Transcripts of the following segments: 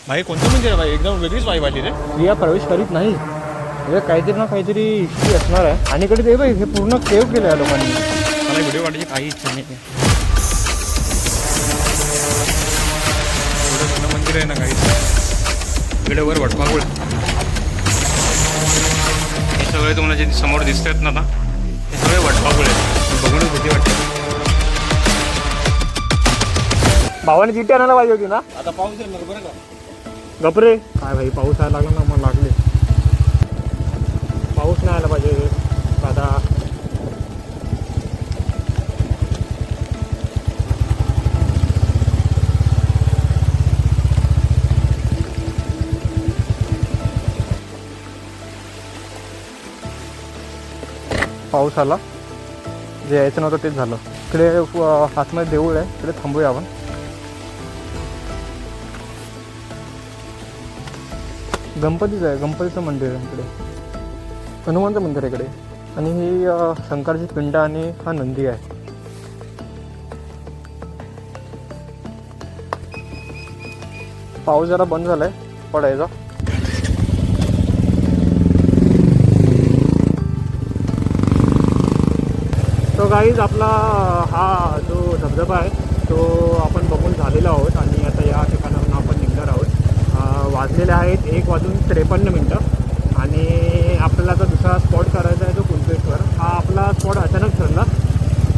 भाई कोणतं मंदिर आहे भाई? एकदम वेगळीच वाईब आली रे. स्त्रिया प्रवेश करीत नाही म्हणजे काहीतरी ना काहीतरी हिस्ट्री असणार आहे. आणि इकडे ते बघ हे पूर्ण सेव्ह केलं आहे लोकांनी. मला व्हिडिओ काढायची काही इच्छा नाही. एवढं जुनं मंदिर आहे ना काही. इकडे वर वटमागुळ. हे सगळे तुम्हाला जे समोर दिसत आहेत ना हे सगळे वटमागुळ आहेत. बघूनच भीती वाटते. भावाने जिटी आणायला पाहिजे होती ना. आता पाऊस येणार बरं का. गपरे काय भाई पाऊस यायला लागला ना. मग लागले पाऊस नाही आला पाहिजे दादा. पाऊस आला. जे यायचं नव्हतं तेच झालं. इकडे आतमध्ये देऊळ आहे. इकडे थांबूया आपण. गणपतीचं आहे. गणपतीचं मंदिर आहे इकडे. हनुमानचं मंदिर आहे इकडे. आणि ही शंकरची पिंड आणि हा नंदी आहे. पाऊस जरा बंद झालाय पडायचा. तो गाईज आपला हा जो धबधबा आहे तो आपण बघून झालेला आहोत. आणि आता या ठिकाणावरून आपण निघणार आहोत. वाजलेले आहेत 1:53 आणि आपल्याला आता दुसरा स्पॉट करायचा आहे तो कुणकेश्वर. हा आपला स्पॉट अचानक ठरला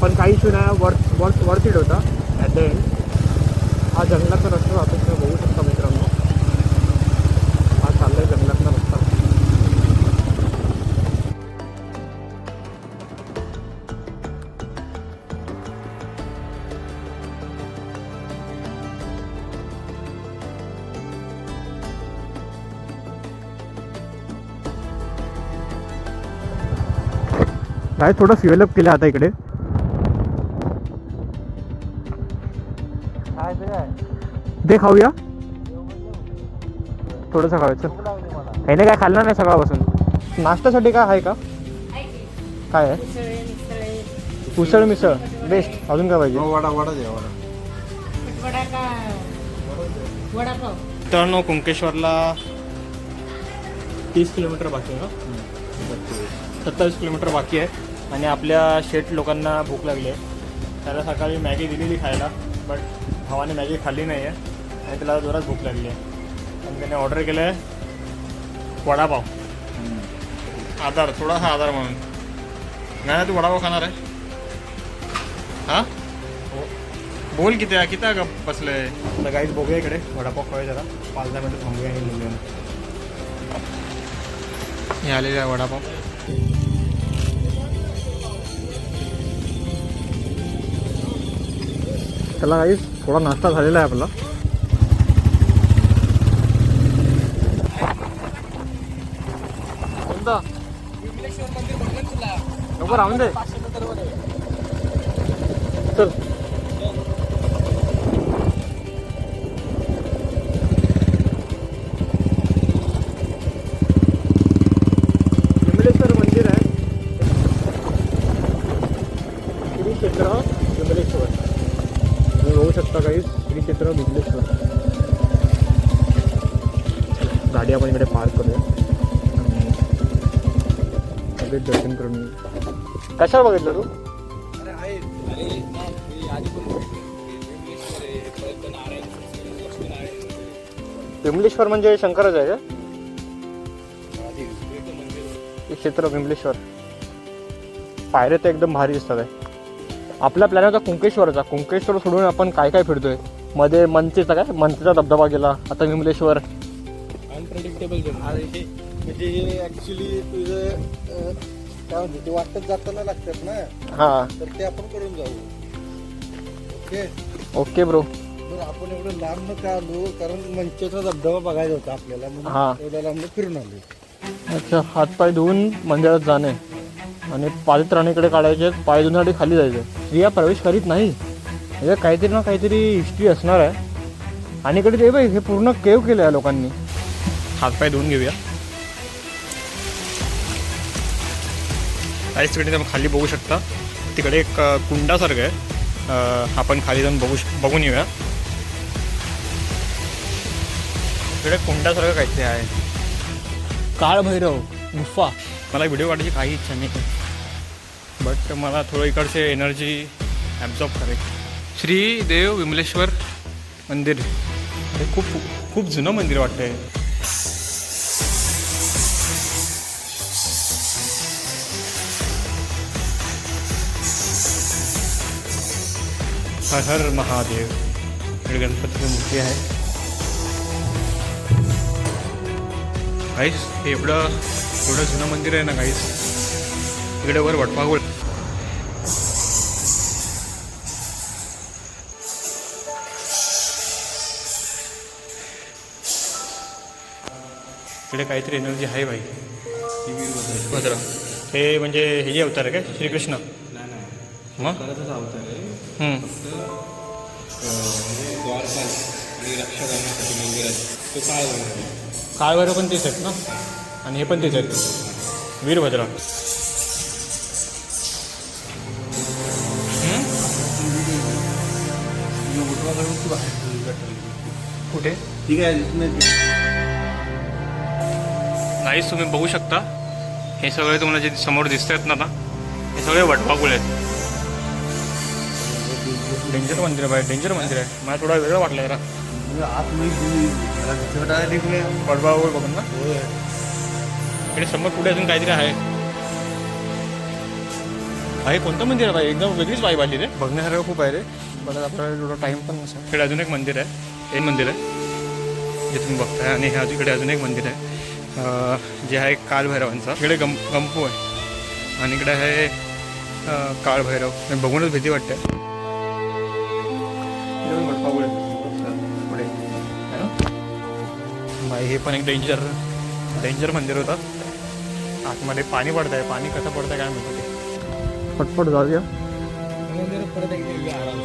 पण काही इश्यू नाही. वर्थ इट होता ॲट द एंड. हा जंगलाचा रस्ता जातो तुम्ही बघू शकता मित्रांनो. हा चालला आहे जंगलातला रस्ता. काय थोडं फ्युएल अप केलं आता इकडे. ते खाऊया थोडंसं खायचं. ह्याने काय खाल्लं नाही सकाळपासून. नाश्त्यासाठी काय आहे का? काय आहे? उसळ मिसळ बेस्ट. अजून काय पाहिजे? मित्रांनो कुणकेश्वरला 30 किलोमीटर बाकी आहे ना. 27 किलोमीटर बाकी आहे. आणि आपल्या शेट लोकांना भूक लागली आहे. त्याला सकाळी मॅगी दिलेली खायला बट भावाने मॅगी खाल्ली नाही आहे आणि त्याला जोरात भूक लागली आहे. आणि त्याने ऑर्डर केलं आहे वडापाव. आधार थोडासा आधार म्हणून. नाही तू वडापाव खाणार आहे? हां बोल किती गप बसलं आहे. तर काहीच बघूया इकडे वडापाव खाऊया जरा. 5-10 मिनटं थांबूया आणि निघूया. हे आलेले आहे वडापाव. त्याला काहीच थोडा नाश्ता झालेला आहे आपला. कोणता नको राहून दे चल. विमलेश्वर मंदिर आहे. श्री क्षेत्र विमलेश्वर तुम्ही बघू शकता काही. श्री क्षेत्र विमलेश्वर. गाडी आपण इकडे पार्क करूया आणि सगळे दर्शन करून येऊ. कशावर बघितलं तू? विमलेश्वर म्हणजे शंकरच आहे का? क्षेत्र विमलेश्वर. पायऱ्या तर एकदम भारी दिसतात आहे. आपला प्लॅन होता कुणकेश्वरचा. कुणकेश्वर सोडून आपण काय काय फिरतोय. मध्ये मनसेचा काय मनसेचा धबधबा गेला. आता विमलेश्वर. अनप्रेडिक्टेबल म्हणजे हे ॲक्च्युली तुझं काय म्हणते ते वाटत जाताना लागतात ना. हां तर ते आपण करून जाऊ. Okay okay bro. तर आपण एवढं लांब नका आलो कारण मंचेचा धबधबा बघायचा होता आपल्याला म्हणून हां एवढ्या लांब फिरून आलो. अच्छा हातपाय धुवून मंदिरात जाणे आणि पादत्राणीकडे काढायचे. पाय धुण्यासाठी खाली जायचं. स्त्रिया प्रवेश करीत नाही म्हणजे काहीतरी ना काहीतरी हिस्ट्री असणार आहे. आणि इकडे ते बघ हे पूर्ण केव केलं आहे लोकांनी. हातपाय धुवून घेऊया. काहीच तिकडे तुम्ही खाली बघू शकता. तिकडे एक कुंडासारखं आहे. आपण खाली जाऊन बघून येऊया. इकडे कोंडासारखं काहीतरी आहे, काळ भैरव गुफा. मला व्हिडिओ काढायची काही इच्छा नाही, बट मला थोडं इकडचे एनर्जी ॲब्झॉर्ब करायची. श्री देव विमलेश्वर मंदिर, हे खूप खूप जुनं मंदिर वाटतंय. हर हर महादेव. इकडे गणपतीची मूर्ती आहे. गाईस हे एवढं जुनं मंदिर आहे ना गाईस. इकडे वर वटवाघूळ. इकडे काहीतरी एनर्जी आहे भाई. वीरभद्र हे म्हणजे हे जे अवतार आहे काय श्रीकृष्ण? मग अवतार आहे. द्वारपाल आणि रक्षा करण्यासाठी मंदिरात तो काळभैरव पण तेच आहेत ना, आणि हे पण तेच आहेत वीरभद्र. कुठे? ठीक आहे. नाहीच तुम्ही बघू शकता, हे सगळे तुम्हाला जे समोर दिसत आहेत ना, हे सगळे वटवाघूळ आहेत. डेंजर मंदिर आहे, डेंजर मंदिर आहे. मला थोडा वेगळं वाटलं जरा. वटवाघूळ बघून ना, इकडे समोर पुढे अजून काहीतरी आहे. आहे कोणतं मंदिर आहे भाई? एकदम वेगळीच वाईब आली रे. बघण्यासारखं खूप आहे रे, पण आपल्याला थोडा टाईम पण नसेल. इकडे अजून एक मंदिर आहे, हे मंदिर आहे जे तुम्ही बघताय. आणि ह्या इकडे अजून एक मंदिर आहे जे आहे कालभैरवांचा. इकडे गंपू आहे आणि इकडे आहे काळभैरव. बघूनच भीती वाटते. भाई हे पण एक डेंजर मंदिर होतं. आतमध्ये पाणी पडत आहे. पाणी कसं पडतं काय माहिती. पटपट जाऊया. परत एकदा आराम